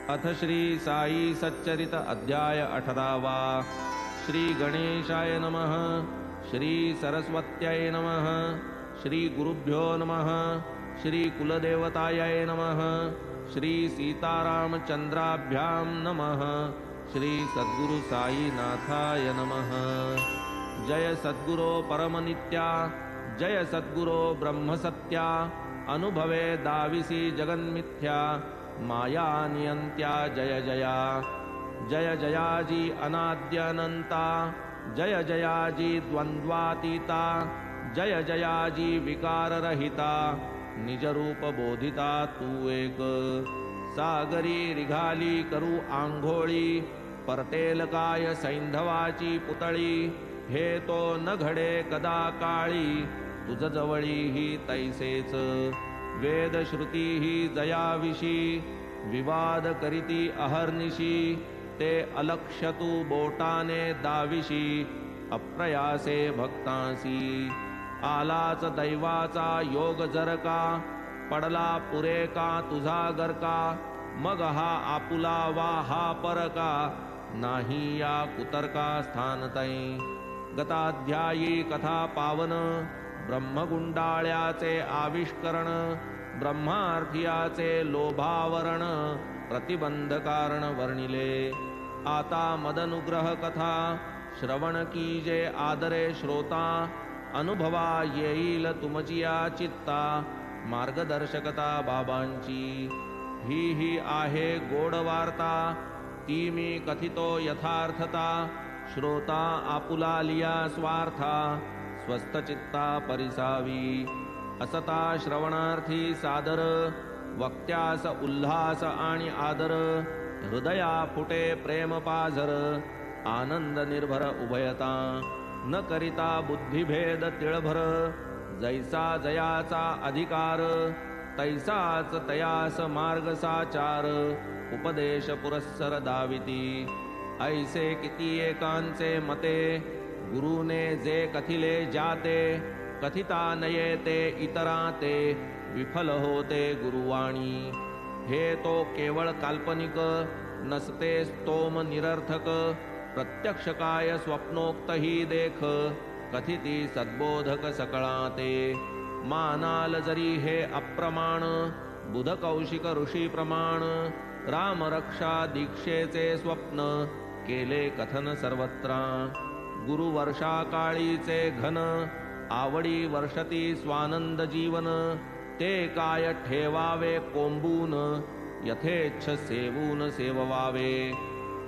अथ श्री साई सच्चरित अध्याय 18वा। श्री गणेशाय नमः। श्री सरस्वत्यै नमः। श्री गुरुभ्यो नमः। श्री कुलदेवतायै नमः। श्री सीतारामचंद्राभ्यां नमः। श्री सद्गुरु साईनाथाय नमः। जय सद्गुरो परमनित्या, जय सद्गुरो ब्रह्मसत्या, अनुभवे दाविसी जगन्मिथ्या, माया नियंत्या जय जया। जय जयाजी अनाद्यनंता, जय जयाजी द्वंद्वातीता, जय जयाजी विकाररहिता, निज रूप बोधिता तू एक। सागरी रिघाली करू आंघोळी, परतेल काय सैंधवाची पुतळी, हे तो न घडे कदा काळी, तुझ जवळी ही तैसेच। वेद श्रुती ही जयाविशी, विवाद करीती अहर्निशी, ते अलक्ष्य तू बोटाने दाविशी, अप्रयासे भक्तांसी। आलाच दैवाचा योग जर का, पडला पुरे का तुझा गरका, मग हा आपुला वा हा परका, नाही या कुतर्का स्थान तै। गताध्यायी कथा पावन, ब्रह्मगुंडाळ्याचे आविष्करण, ब्रह्मार्थियाचे लोभावरण, प्रतिबंध कारण वर्णिले। आता मदनुग्रह कथा श्रवण कीजे आदरे श्रोता, अनुभवा येईल तुमचिया चित्ता, मार्गदर्शकता बाबांची। ही आहे गोड वार्ता, ती मी कथितो यथार्थता, श्रोता आपुला लिया स्वार्था, स्वस्थ चित्ता परिसावी। असता श्रवणार्थी सादर, वक्त्यास उल्हास आणि आदर, हृदया फुटे प्रेम पाझर, आनंद निर्भर उभयता, न करिता बुद्धिभेद तिळभर, जैसा जयाचा अधिकार, तैसाच तयास मार्ग साचार, उपदेश पुरस्सर दाविती। ऐसे किती एकांचे मते, गुरुने जे कथिले जाते, कथिता नये ते इतरा ते, विफल होते गुरुवाणी। हे तो केवळ काल्पनिक, नसते स्तोम निरर्थक, प्रत्यक्ष काय स्वप्नोक्त ही देख, कथिती सद्बोधक सकळाते। मानाल जरी हे अप्रमाण, बुध कौशिक ऋषी प्रमाण, राम रक्षा दीक्षेचे स्वप्न, केले कथन सर्वत्र। गुरु वर्षा काळीचे घन, आवडी वर्षती स्वानंद जीवन, ते काय ठेवावे कोंबून, यथेच्छ सेवून सेववावे।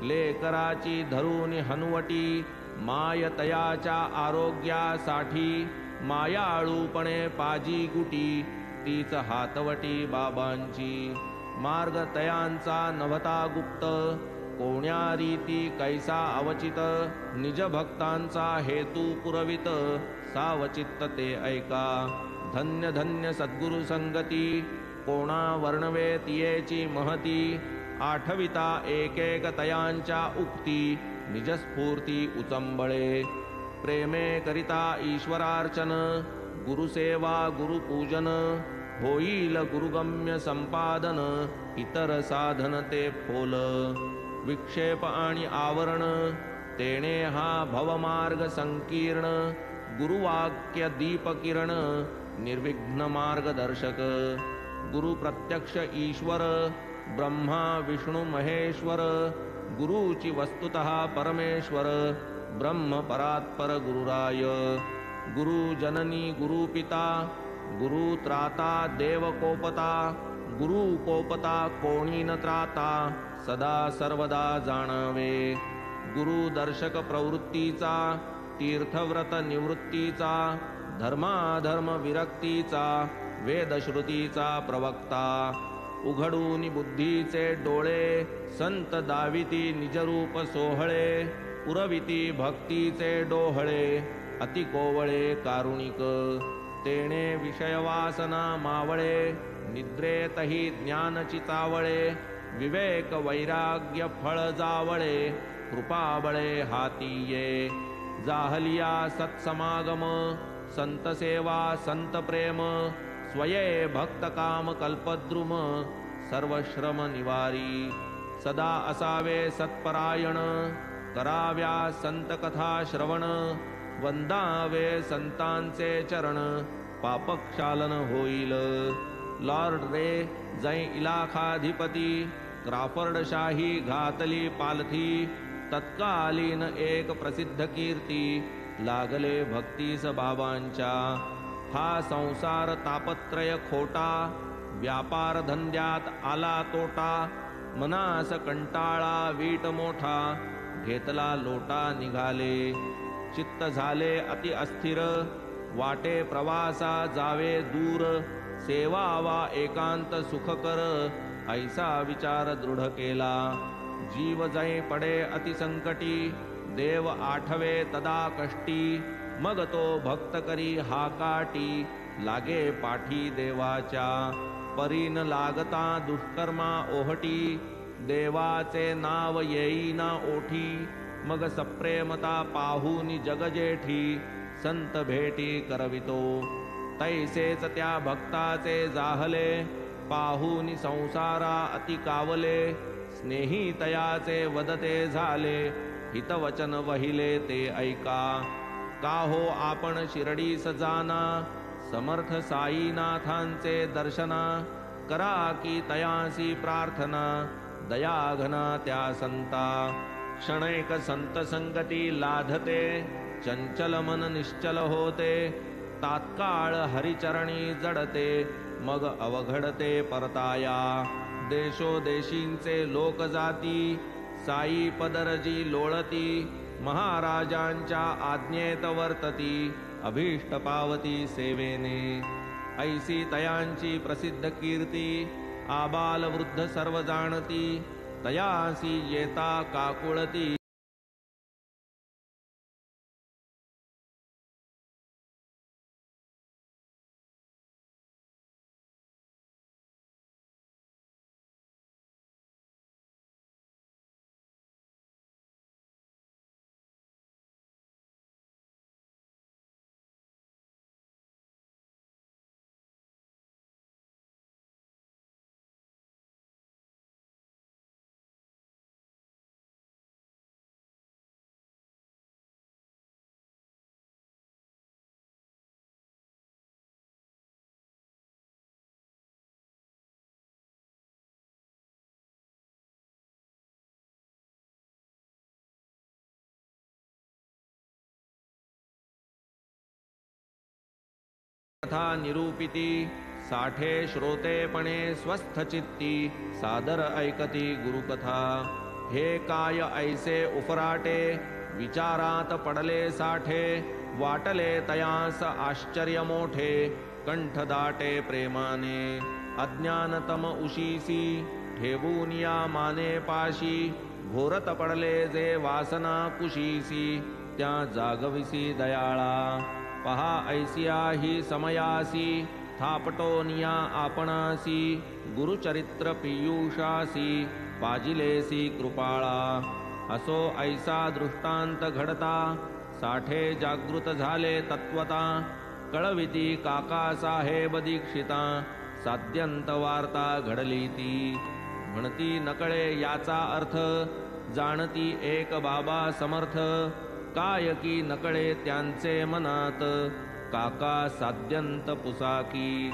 लेकराची धरून हनुवटी, माय तयाच्या आरोग्यासाठी, मायाळूपणे पाजी गुटी, तीच हातवटी बाबांची। मार्ग तयांचा नभता गुप्त, कोण्या रीती कैसा अवचित, निज भक्तांचा हेतू पुरवित, सावचित्त ते ऐका। धन्य धन्य सद्गुरु संगती, कोणा वर्णवे तियेची महती, आठविता एकेक तयांच्या उक्ती, निजस्फूर्ती उचंबळे। प्रेमे करिता ईश्वरार्चन, गुरुसेवा गुरुपूजन, होईल गुरुगम्य संपादन, इतर साधन ते फोल। विक्षेप आणि आवरण, तेणे हा भवमार्ग संकीर्ण, गुरुवाक्य दीपकिरण, निर्विघ्न मार्गदर्शक। गुरु प्रत्यक्ष ईश्वर, ब्रह्मा विष्णु महेश्वर, गुरुची वस्तुतः परमेश्वर, ब्रह्म परात्पर गुरुराय। गुरु जननी गुरुपिता, गुरु त्राता देवकोपता, गुरु कोपता कोणी न त्राता, सदा सर्वदा जाणावे। गुरु दर्शक प्रवृत्तीचा, तीर्थव्रत निवृत्तीचा, धर्माधर्म विरक्तीचा, वेदश्रुतीचा प्रवक्ता। उघडून बुद्धीचे डोळे, संत दाविती निजरूप सोहळे, पुरविती भक्तीचे डोहळे, अति कोवळे कारुणिक। तेणे विषयवासना मावळे, निद्रेतही ज्ञान चितावळे, विवेक वैराग्य फळ जावळे, कृपाबळे हाती ये। जाहलिया सत्समागम, संत सेवा संत प्रेम, स्वये भक्त काम कल्पद्रुम, सर्वश्रम निवारी। सदा असावे सत्परायण, कराव्या संत कथा श्रवण, वंदावे संतांचे चरण, पापक्षालन होईल. लॉर्ड रे जै इलाखाधिपती, क्राफर्ड शाही घातली पालथी, तत्कालीन एक प्रसिद्ध कीर्ती, लागले भक्तीस बाबांच्या. हा संसार तापत्रय खोटा, व्यापार धंद्यात आला तोटा, मनास कंटाळा वीट मोठा, घेतला लोटा निघाले. चित्त झाले अति अस्थिर, वाटे प्रवासा जावे दूर, सेवावा एकांत सुखकर, ऐसा विचार दृढ केला. जीव जै पडे अति संकटी, देव आठवे तदा कष्टी, मग तो भक्त करी हाकाटी, लागे पाठी देवाच्या. परीन लागता दुष्कर्मा ओहटी, देवाचे नाव येईना ओठी, मग सप्रेमता पाहूनी जग जेठी, संत भेटी करवितो. तैसेच त्या भक्ताचे जाहले, पाहूनी संसारा अति कावले, स्नेही तयाचे वदते झाले, हितवचन वहिले ते ऐका. का हो आपण शिर्डीस जाना, समर्थ साईनाथांचे दर्शना, करा की तयासी प्रार्थना, दयाघना त्या संता. क्षणैक संत संगती लाधते, चंचल मन निश्चल होते, तात्काळ हरिचरणी जडते, मग अवघडते परताया. देशोदेशींचे लोक जाती, साई पदरजी लोळती, महाराजांच्या आज्ञेत वर्तती, अभीष्ट पावती सेवेने. ऐसी तयांची प्रसिद्ध कीर्ती, आबाल वृद्ध सर्व जाणती, तयासी येता काकुळती. कथा निरूपिती, साठे श्रोतेपणे स्वस्थ चित्ती, सादर ऐकती गुरुकथा. हे काय ऐसे उफराटे, विचारात पडले साठे, वाटले तयास आश्चर्य मोठे, कंठ दाटे प्रेमाने. अज्ञानतम उशीसी, ठेवून या माने पाशी, घोरत पडले जे वासना कुशीसी, त्या जागविसी दयाळा. पहा ऐसिया ही समयासी, थापटोनिया आपणासी, गुरुचरित्र पियुषासी, पाजिलेसी कृपाळा. असो ऐसा दृष्टांत घडता, साठे जागृत झाले तत्वता, कळविती काका साहेब दीक्षिता, साध्यंत वार्ता घडली ती. म्हणती नकळे याचा अर्थ, जाणती एक बाबा समर्थ, काय की नकळे त्यांचे मनात, काका साध्यंत पुसाकी.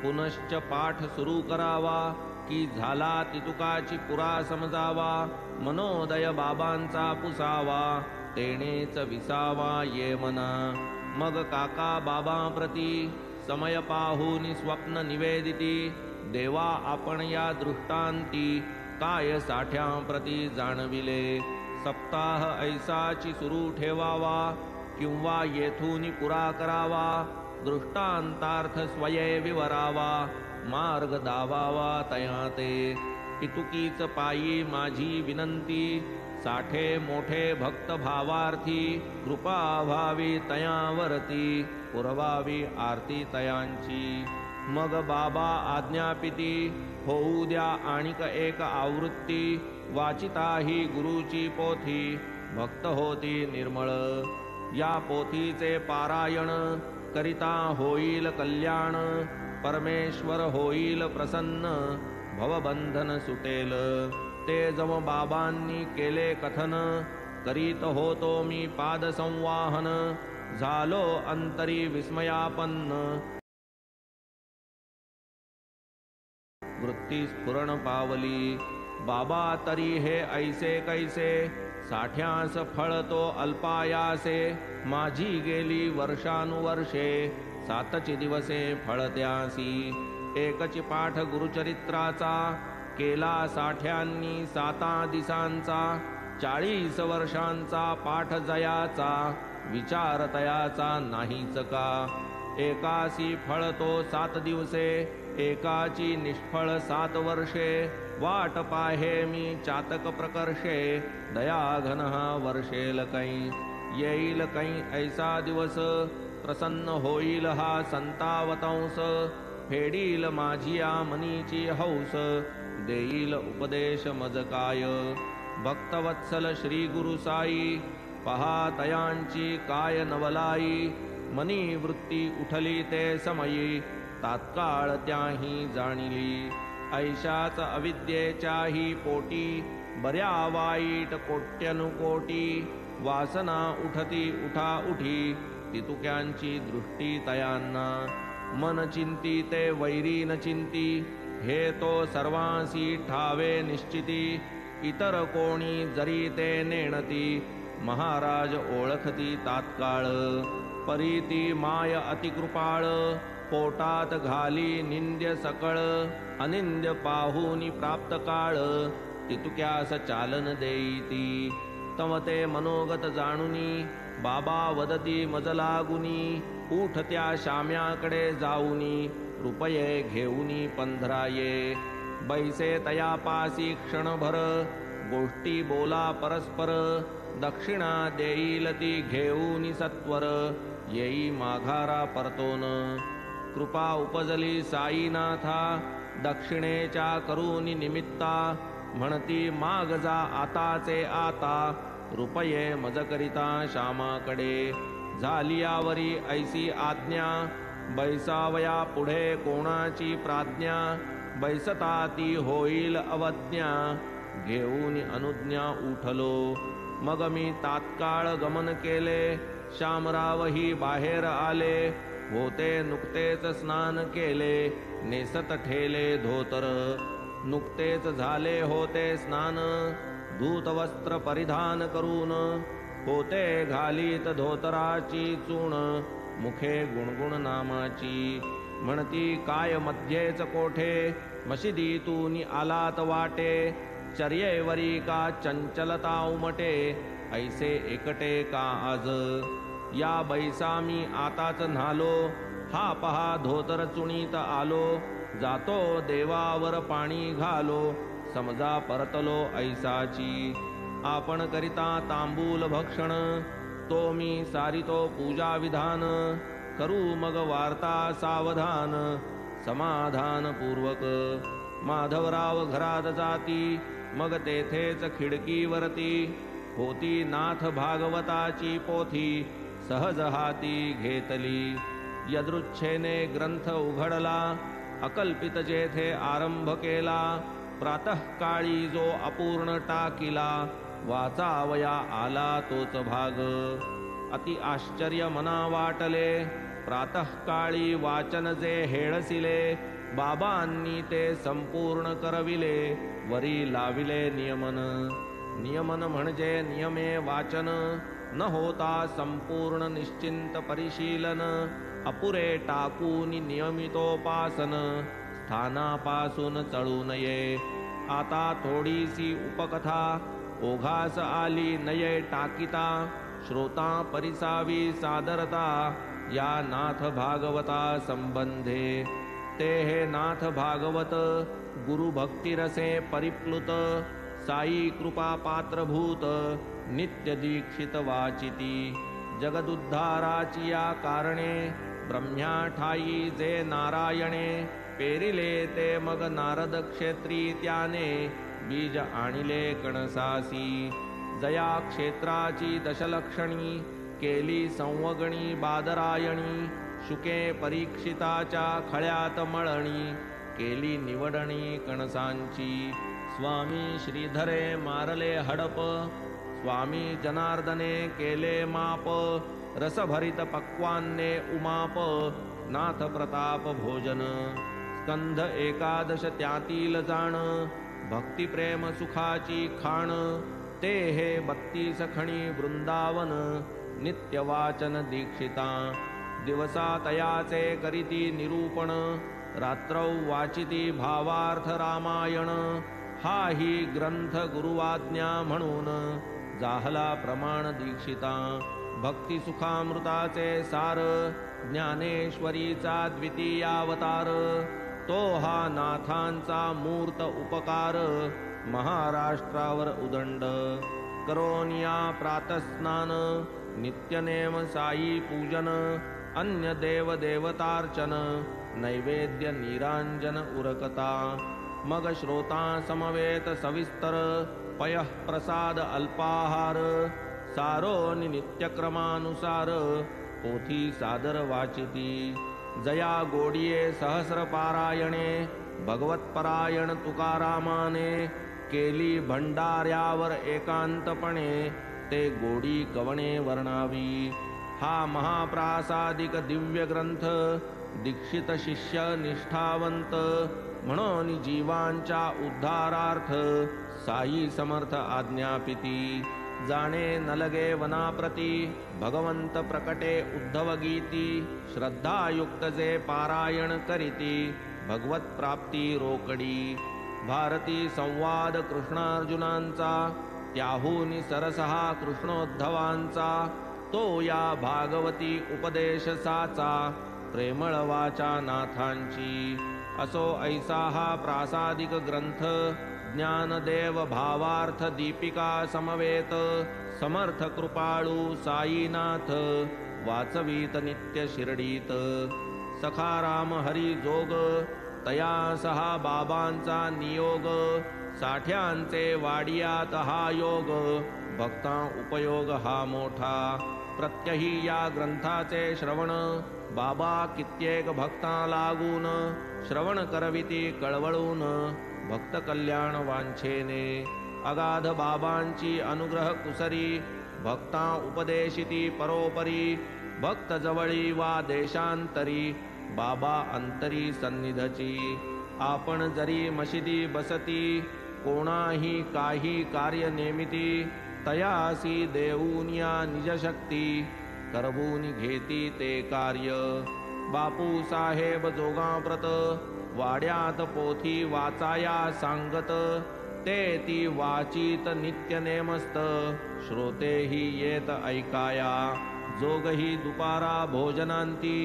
पुनश्च पाठ सुरू करावा, की झाला तितुकाची पुरा समजावा, मनोदय बाबांचा पुसावा, तेणेच विसावा ये मना. मग काका बाबा प्रती, समय पाहूनी स्वप्न निवेदिती, देवा आपण या दृष्टांती, काय साठ्या प्रती जाणविले. सप्ताह ऐसाची सुरू ठेवावा, किंवा येथून पुरा करावा, दृष्टांतार्थ स्वये विवरावा, मार्ग दावावा तयाते. पितुकीच पायी माझी विनंती, साठे मोठे भक्त भावार्थी, कृपा व्हावी तयावरती, पुरवावी आरती तयांची. मग बाबा आज्ञापिती, होऊ द्या आणिक एक आवृत्ती, वाचिता ही गुरुची पोथी, भक्त होती निर्मळ. या पोथीचे पारायण, करिता होईल कल्याण, परमेश्वर होईल प्रसन्न, भवबंधन सुटेल. ते जम बाबांनी केले कथन, करीत होतो मी पाद संवाहन, झालो अंतरी विस्मयापन्न, वृत्ती स्फुरण पावली. बाबा तरी हे ऐसे कैसे, साठ्यास फळतो अल्पायासे, माझी गेली वर्षानुवर्षे, सातची दिवसे फळत्यासी. एकची पाठ गुरुचरित्राचा, केला साठ्यांनी 7 दिसांचा, 40 वर्षांचा पाठ जयाचा, विचार तयाचा नाहीच का. एकासी फळतो 7 दिवसे, एकाची निष्फळ 7 वर्षे, वाट पाहे मी चातक प्रकर्षे, दयाघन वर्षेल कै. येईल कै ऐसा दिवस, प्रसन्न होईल हा संतावतंस, फेडील माझिया मनीची हौस, देईल उपदेश मज काय. भक्तवत्सल श्री गुरु साई, पहा तयांची काय नवलाई, मनी वृत्ती उठली ते समयी, तात्काळ त्याही जाणिली. ऐशाच अविद्येच्याही पोटी, बऱ्या वाईट कोट्यनुकोटी, वासना उठती उठा उठी, तितुक्यांची दृष्टी तयांना. मन चिंती ते वैरी न चिंती, हे तो सर्वांसी ठावे निश्चिती. इतर कोणी जरी ते नेणती, महाराज ओळखती तात्काळ. परीती माय अतिकृपाळ, पोटात घाली निंद्य सकळ, अनिंद्य पाहुनी प्राप्त काळ, तितुक्यास चालन देईती. तमते मनोगत जाणुनी, बाबा वदती मज लागुनी, उठ त्या शाम्याकडे जाऊनी, रुपये घेऊनी 15 ये. बैसे तयापासी क्षणभर, गोष्टी बोला परस्पर, दक्षिणा देईल ती घेऊनी सत्वर, येई माघारा परतोन. कृपा उपजली साईनाथा, दक्षिणेच्या करूनी निमित्ता, म्हणती माग जा आताचे आता, रुपये मज करिता श्यामाकडे. झाली यावरी ऐसी आज्ञा, बैसावया पुढे कोणाची प्राज्ञा, बैसता ती होईल अवज्ञा, घेऊन अनुज्ञा उठलो. मग मी तात्काळ गमन केले, श्यामरावही बाहेर आले, होते नुकतेच स्नान केले, नेसत ठेले धोतर. नुकतेच झाले होते स्नान, धूत वस्त्र परिधान करून, होते घालीत धोतराची चूण, मुखे गुणगुण नामाची. म्हणती काय मध्येच कोठे, मशिदीतून आलात वाटे, चर्येवरी का चंचलता उमटे, ऐसे एकटे का आज. या बैसामी आताच न्हालो, हा पहा धोतर चुणीत आलो, जातो देवावर पाणी घालो, समजा परतलो ऐसाची. आपण करिता तांबूल भक्षण, तो मी सारितो पूजा विधान, करू मग वार्ता सावधान, समाधान पूर्वक. माधवराव घरात जाती, मग तेथेच खिडकीवरती, होती नाथ भागवताची पोथी, सहज हाती घेतली. यदृच्छेने ग्रंथ उघडला, अकल्पित जेथे आरंभ केला, प्रातःकाळी जो अपूर्ण टाकिला, वाचावया आला तोच भाग. अति आश्चर्य मना वाटले, प्रातःकाळी वाचन जे हेळसिले, बाबांनी ते संपूर्ण करविले, वरी लाविले नियमन. नियमन म्हणजे नियमे वाचन, न होता संपूर्ण निश्चिंत परिशीलन, अपुरे टाकून नियमितोपासन, स्थानापासून चळू नये. आता थोडीसी उपकथा, ओघास आली नये टाकिता, श्रोता परिसावी सादरता, या नाथ भागवता संबंधे. ते हे नाथ भागवत, गुरु भक्तिरसे परिप्लुत, साई कृपा पात्रभूत, नित्य दीक्षित वाचिती. जगदुद्धाराची या कारणे, ब्रह्म्या ठाई जे नारायणे, पेरिले ते मग नारद क्षेत्री त्याने, बीज आणिले कणसासी. जया क्षेत्राची दशलक्षणी, केली संवगणी बादरायणी, शुके परीक्षिताच्या खळ्यात मळणी, केली निवडणी कणसांची. स्वामी श्रीधरे मारले हडप, स्वामी जनार्दने केले माप, रसभरित पक्वान्ने उमाप, नाथ प्रताप भोजन, स्कंध एकादश त्यातील जाण, भक्ती प्रेम सुखाची खाण, ते हे 32 खणी वृंदावन, नित्य वाचन दीक्षिता, दिवसा तयाचे करीती निरूपण, रात्रौ वाचिती भावार्थ रामायण, हा ही ग्रंथ गुरुवाज्ञा म्हणून, जाहला प्रमाण दीक्षिता, भक्ती सुखामृताचे सार, ज्ञानेश्वरीचा द्वितीयावतार, तो हा नाथांचा मूर्त उपकार, महाराष्ट्रावर उदंड, करोनिया प्रातस्नान, नित्यनेम साई पूजन, अन्य देव देवतार्चन, नैवेद्य निरांजन उरकता, मग श्रोता समवेत सविस्तर, पयः प्रसाद अल्पाहार, सारो नित्यक्रमानुसार, पोथी सादर वाचिती, जया गोडिये सहस्र पारायणे, भगवतपरायण तुकारामाने, केली भंडाऱ्यावर एकांतपणे, ते गोडी कवणे वर्णावी, हा महाप्रासादिक दिव्य ग्रंथ, दीक्षित शिष्य निष्ठावंत, म्हणून जीवांच्या उद्धारार्थ, साई समर्थ आज्ञापिती, जाणे नलगे वनाप्रती, भगवंत प्रकटे उद्धव गीती, श्रद्धायुक्त जे पारायण करीती, भगवत प्राप्ती रोकडी, भारती संवाद कृष्णार्जुनांचा, त्याहूनी सरसहा कृष्णोद्धवांचा, तो या भागवती उपदेश साचा, प्रेमळ वाचा नाथांची, असो ऐसा हा प्रासादिक ग्रंथ, ज्ञानदेव भावार्थ दीपिका समवेत, समर्थ कृपाळू साईनाथ, वाचवीत नित्य शिर्डीत, सखाराम हरी जोग, तया सहा बाबांचा नियोग, साठ्यांचे वाडियात हा योग, भक्ता उपयोग हा मोठा, प्रत्यही या ग्रंथाचे श्रवण, बाबा कित्येक भक्ता लागून, श्रवण करविती कळवळून, भक्त कल्याण वांछेने, अगाध बाबांची अनुग्रह कुसरी, भक्ता उपदेशिती परोपरी, भक्त जवळी वा देशांतरी, बाबा अंतरी सन्निधची, आपण जरी मशिदी बसती, कोणाही काही कार्य नेमिती, तयासी देऊनिया निजशक्ती, करवून घेती ते कार्य, बापू साहेब जोगाप्रत, वाड्यात पोथी वाचाया सांगत, ते ती वाचित नित्य नेमस्त, श्रोतेही येत ऐकाया, जोगही दुपारा भोजनांती,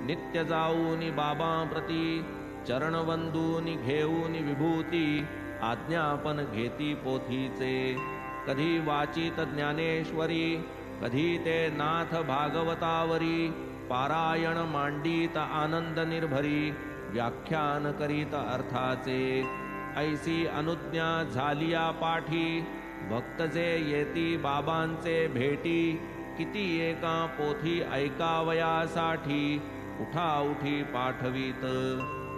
नित्य जाऊनी बाबा प्रती, चरण वंदूनी घेऊनी विभूती, आज्ञापन घेती पोथीचे, कधी वाचित ज्ञानेश्वरी, कधी ते नाथ भागवतावरी, पारायण मांडीत आनंद निर्भरी, व्याख्यान करीत अर्थाचे, ऐसी अनुज्ञा झालिया पाठी, भक्त जे येती बाबांचे भेटी, किती एका पोथी ऐकावयासाठी, उठाउठी पाठवीत,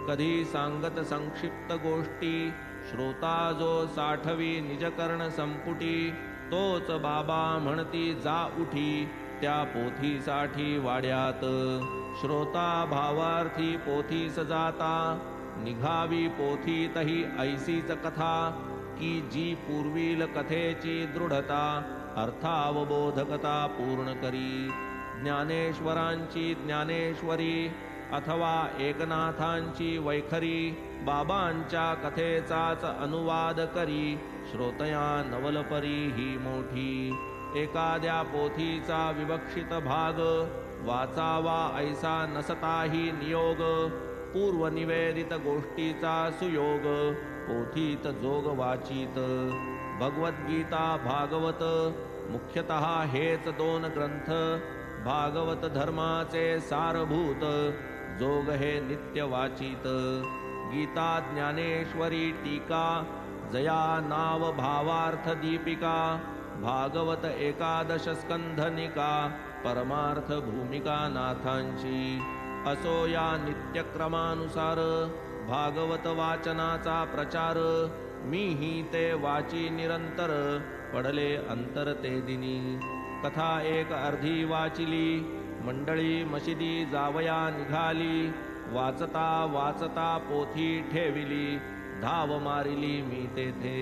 कधी सांगत संक्षिप्त गोष्टी, श्रोता जो साठवी निजकर्ण संपुटी, तोच बाबा म्हणती जा उठी, त्या पोथीसाठी वाड्यात, श्रोता भावार्थी पोथीस जाता, निघावी पोथीतही ऐसीच कथा, की जी पूर्वील कथेची दृढता, अर्थावबोधकता पूर्ण करी, ज्ञानेश्वरांची ज्ञानेश्वरी, अथवा एकनाथांची वैखरी, बाबांच्या कथेचाच अनुवाद करी, श्रोतया नवलपरी ही मोठी, एखाद्या पोथीचा विवक्षित भाग, वाचावा ऐसा नसताही नियोग, पूर्वनिवेदित गोष्टीचा सुयोग, पोथीत जोग वाचित, भगवद्गीता भागवत, मुख्यतः हेच दोन ग्रंथ, भागवत धर्माचे सारभूत, जोग हे नित्य वाचित, गीता ज्ञानेश्वरी टीका, जया नाव भावार्थ दीपिका, भागवत एकादश स्कंधनिका, परमार्थ भूमिका नाथांची, असो या नित्यक्रमानुसार, भागवत वाचनाचा प्रचार, मीही ते वाची निरंतर पडले अंतर ते दिनी. कथा एक अर्धी वाचिली मंडळी मशिदी जावया निघाली. वाचता वाचता पोथी ठेविली धाव मारिली मी तेथे.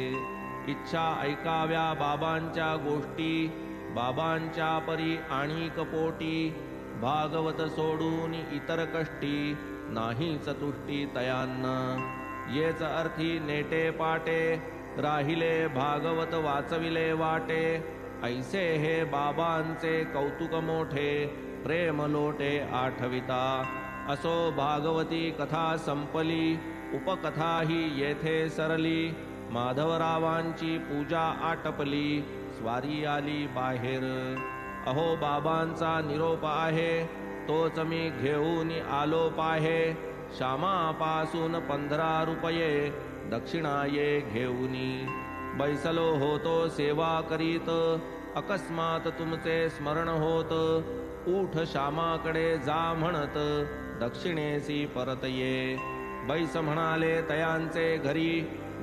इच्छा ऐकाव्या बाबांच्या गोष्टी बाबांच्या परी आणि कपोटी. भागवत सोडून इतर कष्टी नाहीच तुष्टी तयांना. येच अर्थी नेटे पाटे राहिले भागवत वाचविले वाटे. ऐसे हे बाबांचे कौतुक मोठे प्रेम लोटे आठविता. असो भागवती कथा संपली उपकथा ही येथे सरली. माधवरावांची पूजा आटपली स्वारी आली बाहेर. अहो बाबांचा निरोप आहे तोच मी घेऊन आलो पाहे. श्यामापासून 15 रुपये दक्षिणा ये घेऊनी. बैसलो होतो सेवा करीत अकस्मात तुमचे स्मरण होत. उठ श्यामाकडे जा म्हणत दक्षिणेसी परत ये. बैस म्हणाले तयांचे घरी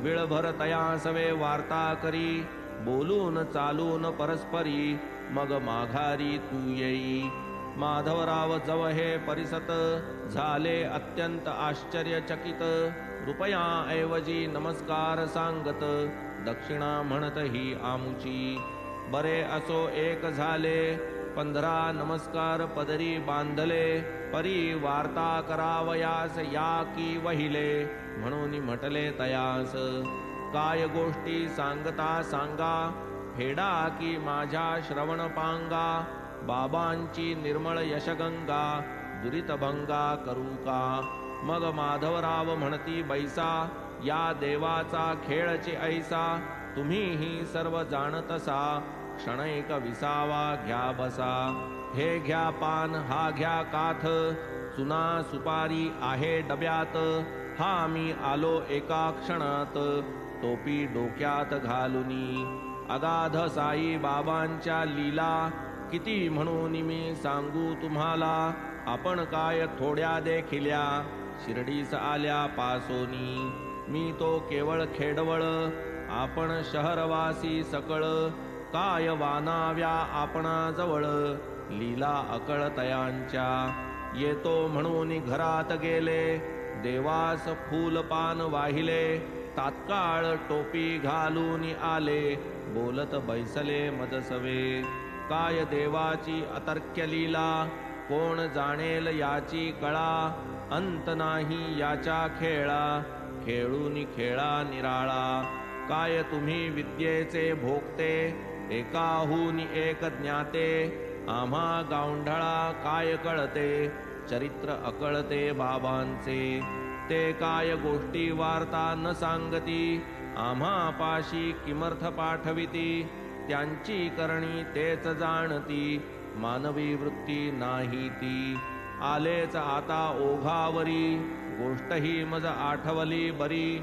वेळभर तयांसवे वार्ता करी. बोलून चालून परस्परी मग माघारी तू येई. माधवराव जव हे परिसत झाले अत्यंत आश्चर्यचकित. रुपयाऐवजी नमस्कार सांगत दक्षिणा म्हणत ही आमुची. बरे असो एक झाले 15 नमस्कार पदरी बांधले. परी वार्ता करावयास या की वहिले म्हणून म्हटले तयास. काय गोष्टी सांगता सांगा फेडा की माझ्या श्रवण पांगा. बाबांची निर्मळ यशगंगा दुरितभंगा करू का. मग माधवराव म्हणती बैसा या देवाचा खेळचे ऐसा. तुम्हीही सर्व जाणतसा क्षणैक विसावा घ्या बसा. हे घ्या पान हा घ्या काथ चुना सुपारी आहे डब्यात. हा मी आलो एका क्षणात टोपी डोक्यात घालुनी. अगाध साई बाबांच्या लीला किती म्हणून मी सांगू तुम्हाला. आपण काय थोड्या देखिल्या शिर्डीस आल्या पासोनी. मी तो केवळ खेडवळ आपण शहरवासी सकळ. काय वानाव्या आपणाजवळ लीला अकळ तयांच्या. येतो म्हणून घरात गेले देवास फूल पान वाहिले. तात्काळ टोपी घालून आले बोलत बैसले मजसवे. काय देवाची अतर्क्य लीला कोण जाणेल याची कळा. अंत नाही याच्या खेळा खेळून खेळा निराळा. काय तुम्ही विद्येचे भोगते एकाहून एक ज्ञाते. आम्हा गावंढळा काय कळते चरित्र अकळते बाबांचे. ते काय गोष्टी वार्ता न सांगती आम्हा पाशी किमर्थ पाठविती. त्यांची करणी तेच जाणती मानवी वृत्ती नाही ती. आलेच आता ओघावरी गोष्ट ही मज आठवली बरी.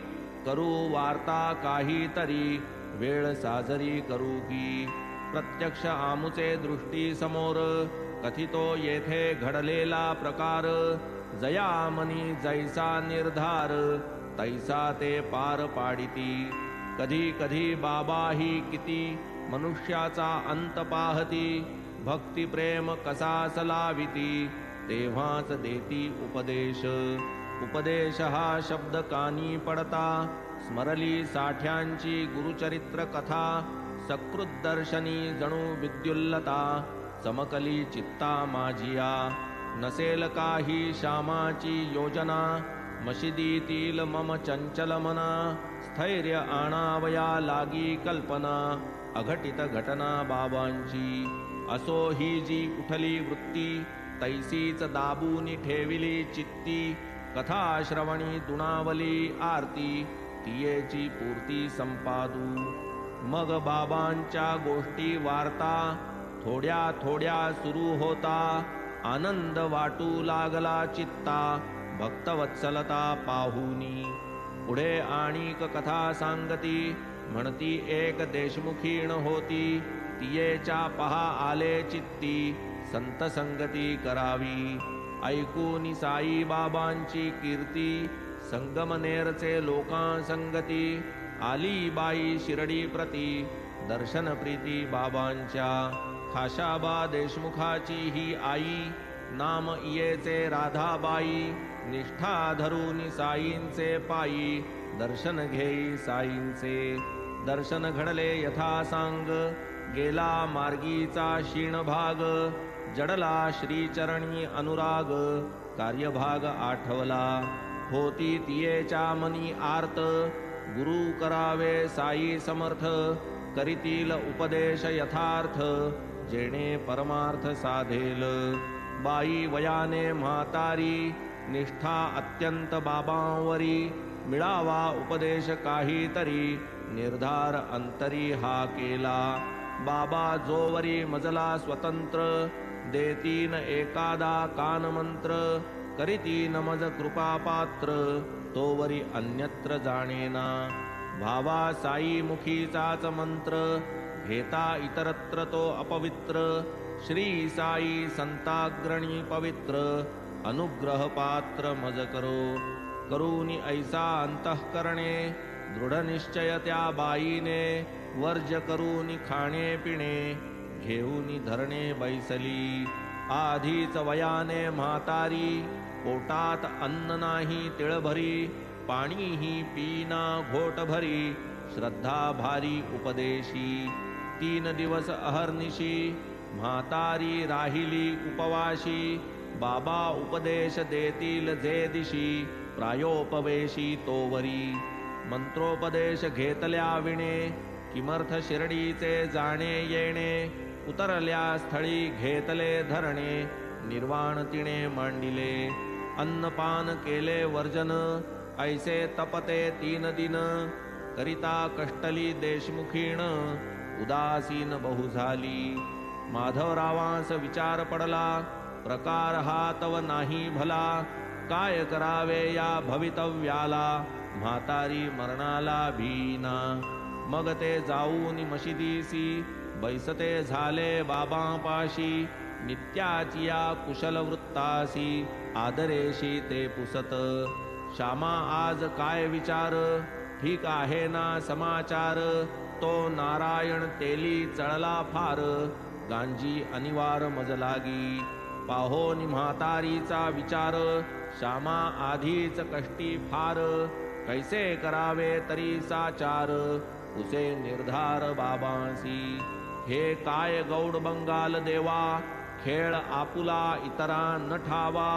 करू वार्ता काहीतरी वेळ साजरी करू की. प्रत्यक्ष आमुचे दृष्टी समोर कथितो येथे घडलेला प्रकार. जयामनी जैसा निर्धार तैसा ते पार पाडिती. कधी कधी बाबाही किती मनुष्याचा अंत पाहती. भक्ती प्रेम कसा सलाविती तेव्हाच देती उपदेश. उपदेश हा शब्द कानी पडता स्मरली साठ्यांची गुरुचरित्र कथा. सकृत दर्शनी जणू विद्युल्लता चमकली चित्ता माझिया. नसेल काही श्यामाची योजना मशिदीतील मम चंचल मना. स्थैर्य आणावया लागी कल्पना अघटित घटना बाबांची. असो ही जी उठली वृत्ती तैसीच दाबून ठेविली चित्ती. कथा श्रवणी दुणावली आरती तियेची पूर्ती संपादू. मग बाबांच्या गोष्टी वार्ता थोड्या थोड्या सुरू होता. आनंद वाटू लागला चित्ता भक्तवत्सलता पाहुनी. पुढे आणिक कथा सांगती म्हणती एक देशमुखीण होती. तियेच्या पहा आले चित्ती संत संगती करावी. ऐकून साई बाबांची कीर्ती संगमनेरचे लोकांसंगती. आली बाई शिरडी प्रती दर्शन प्रीती बाबांच्या खाशाबा देशमुखाची ही आई नाम इयेचे राधाबाई निष्ठा धरून साईंचे पायी दर्शन घेई साईंचे दर्शन घडले यथा सांग गेला मार्गीचा क्षीण भाग जडला श्रीचरणी अनुराग कार्यभाग आठवला होती तियेच्या मनी आर्त गुरु करावे साई समर्थ करीतील उपदेश यथार्थ जेणे परमार्थ साधेल बाई वयाने म्हातारी निष्ठा अत्यंत बाबांवरी मिळावा उपदेश काहीतरी निर्धार अंतरी हा केला बाबा जोवरी मजला स्वतंत्र देतीन एकादा कानमंत्र करीतीन मज कृपापात्र तोवरी अन्यत्र जाणेना भावा साई मुखीचाच मंत्र घेता इतरत्र तो अपवित्र श्री साई संताग्रणी पवित्र अनुग्रह पात्र मज करूनी ऐसा अंतःकरणे दृढ निश्चय त्या बाईने वर्ज करूनी खाणे पिणे घेऊनी धरणे बैसली आधीच वयाने म्हातारी पोटात अन्न नाही तिळभरी पाणीही पीना घोट भरी श्रद्धा भारी उपदेशी 3 दिवस अहर्निशी म्हातारी राहिली उपवाशी बाबा उपदेश देतील जे दिशी प्रायोपवेशी तोवरी मंत्रोपदेश घेतल्या विणे किमर्थ शिर्डीचे जाणे येणे उतरल्या स्थळी घेतले धरणे निर्वाण तिने मांडिले अन्नपान केले वर्जन ऐसे तपते 3 दिन करिता कष्टली देशमुखीण उदासीन बहु झाली माधवरावांस विचार पडला प्रकार हा तव नाही भला काय करावे या भवितव्याला म्हातारी मरणाला भीना मग ते जाऊन मशिदीसी बैसते झाले बाबांपाशी नित्याची या कुशल वृत्तासी आदरेशी ते पुसत श्यामा आज काय विचार ठीक आहे ना समाचार तो नारायण तेली चळला फार गांजी अनिवार मज लागी पाहोनी म्हातारीचा विचार श्यामा आधीच कष्टी फार कैसे करावे तरी साचार उसे निर्धार बाबांसी हे काय गौड बंगाल देवा खेळ आपुला इतरा न ठावा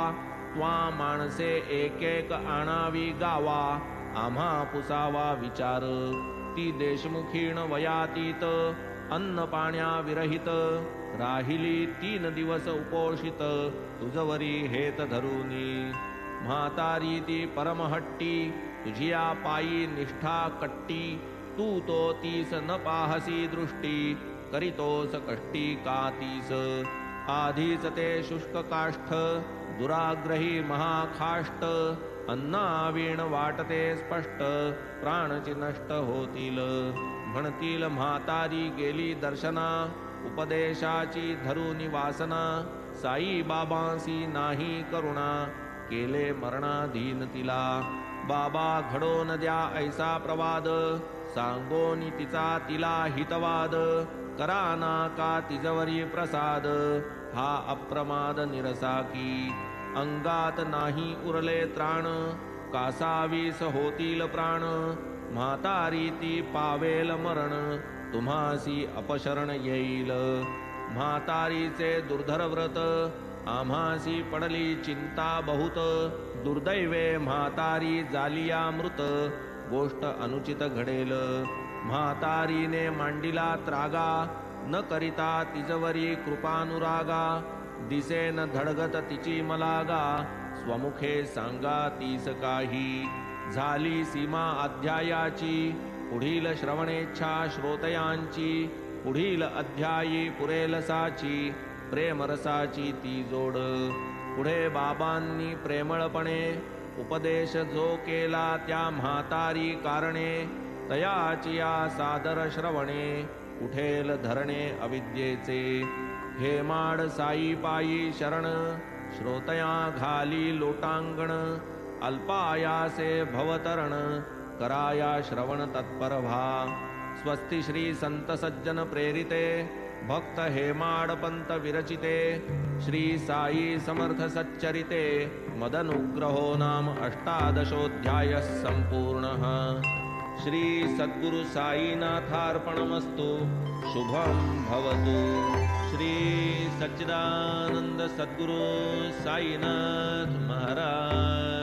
त्वा माणसे एक एक आणावी गावा आम्हा पुसावा विचार ती देशमुखीण वयातीत अन्न पाण्या विरहित राहिली 3 दिवस उपोषित तुझवरी हेत धरुनी म्हातारी ती परमहट्टी तुझिया पायी निष्ठा कट्टी तू तो तीस न पाहसी दृष्टी करीतोस कष्टी का तीस आधीच ते शुष्क काष्ठ दुराग्रही महाखाष्ट अन्नावीण वाटते स्पष्ट प्राणची नष्ट होतील म्हणतील म्हातारी गेली दर्शना उपदेशाची धरुनी वासना साई बाबांसी नाही करुणा केले मरणाधीन तिला बाबा घडोन द्या ऐसा प्रवाद सांगोनी तिचा तिला हितवाद कराना का तिजवरी प्रसाद हा अप्रमाद निरसाकी अंगात नाही उरले त्राण कासावीस होतील प्राण म्हातारी ती पावेल मरण तुम्हासी अपशरण येईल म्हातारीचे दुर्धर व्रत आम्हासी पडली चिंता बहुत दुर्दैवे म्हातारी जालिया मृत गोष्ट अनुचित घडेल म्हातारीने मांडिला त्रागा न करिता तिजवरी कृपानुरागा दिसेन धडगत तिची मलागा स्वमुखे सांगा तीस काही झाली सीमा अध्यायाची पुढील श्रवणेच्छा श्रोतयांची पुढील अध्यायी पुरेल साची प्रेमरसाची ती जोड पुढे बाबांनी प्रेमळपणे उपदेश जो केला त्या म्हातारी कारणे तयाची या सादर श्रवणे उठेल धरणे अविद्येचे हे माड साई पायी शरण श्रोतया घाली लोटांगण अल्पायासे भवतरण कराया श्रवण तत्पर भा। स्वस्ति श्री संत सज्जन प्रेरिते भक्त हेमाडपंत विरचिते श्री साई समर्थ सच्चरिते मदनुग्रहो नाम अष्टादशोऽध्यायः सम्पूर्णः। श्री सद्गुरु साईनाथार्पणमस्तु। शुभं भवतु। श्री सच्चिदानंद सद्गुरु साईनाथ महाराज